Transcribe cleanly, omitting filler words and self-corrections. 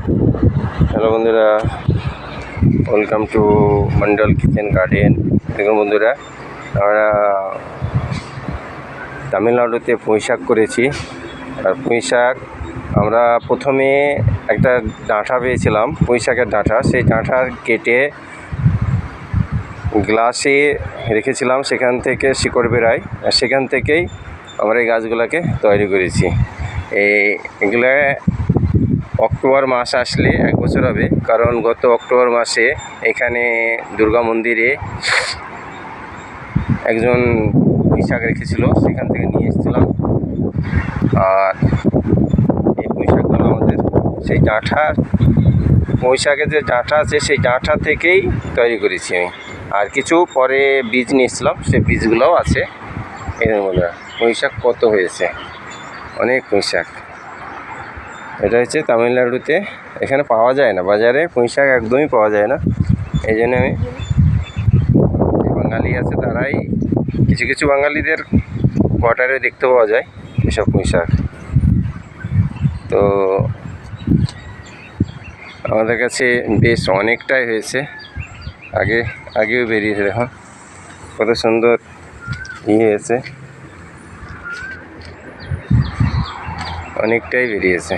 Hello বন্ধুরা, welcome to Mondal kitchen garden. দেখুন বন্ধুরা, আমরা তামিলনাড়ুতে পুঁই শাক করেছি। আর পুঁই শাক আমরা প্রথমে একটা ডাঁটা পেয়েছিলাম, পুঁই শাকের ডাঁটা। সেই ডাঁটা কেটে গ্লাসে রেখেছিলাম, সেখান থেকে শিকড় বেরায়, আর সেখান থেকেই আমরা এই গাছগুলোকে তৈরি করেছি। এগুলো অক্টোবর মাস আসলে 1 বছর হবে, কারণ গত অক্টোবর মাসে এখানে দুর্গা মন্দিরে একজন পুঁই শাক রেখেছিল, সেখান থেকে নিয়ে এসেছিলাম। আর এই পুঁই শাকগুলো আমাদের সেই ডাঁটা, পুঁই শাকের যে ডাঁটা আছে সেই ডাঁটা থেকেই তৈরি করেছি আমি। আর কিছু পরে বীজ নিয়ে এসেছিলাম, সেই বীজগুলোও আছে। এর মধ্যে পুঁই শাক কত হয়েছে, অনেক পুঁই শাক। এটা হচ্ছে তামিলনাড়ুতে, এখানে পাওয়া যায় না, বাজারে পুঁই শাক একদমই পাওয়া যায় না। এই জন্য আমি, বাঙালি আছে তারাই, কিছু কিছু বাঙালিদের কোয়ার্টারে দেখতে পাওয়া যায় এসব পুঁই শাক। তো আমাদের কাছে বেশ অনেকটাই হয়েছে, আগেও বেরিয়েছে। দেখুন কত সুন্দর হয়েছে, অনেকটাই বেরিয়েছে।